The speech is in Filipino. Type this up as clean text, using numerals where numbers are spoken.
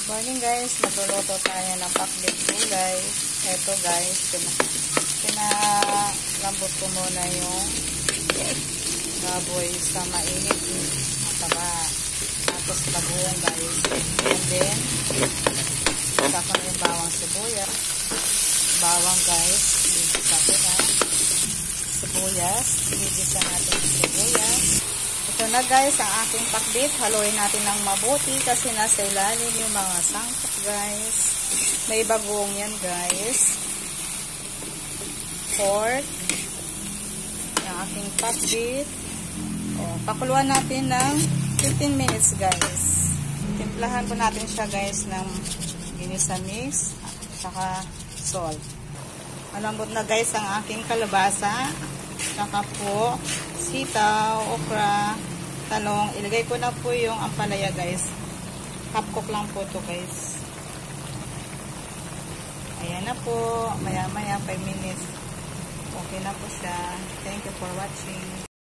Morning guys, magluluto tayo ng pakbit gulay. Ito guys, pinalambot ko muna yung baboy sa mainit mataba. Tapos bagoong guys. And then, saka na yung bawang sibuyas. Bawang guys, bibisa ko na. Sibuyas, bibisa natin yung sibuyas. Ito na guys, ang aking pakbit. Haluin natin ng mabuti kasi nasa ilalim yung mga sangkap guys. May bagoong yan guys. Pork. Yung aking pakbit. Pakuluan natin ng 15 minutes guys. Timplahan po natin siya guys ng ginisa mix at saka salt. Malambot na guys ang aking kalabasa. Saka po sitaw, okra, talong. Ilagay ko na po yung ampalaya guys. Half cook lang po to guys. Ayan na po. Maya maya 5 minutes. Okay na po siya. Thank you for watching.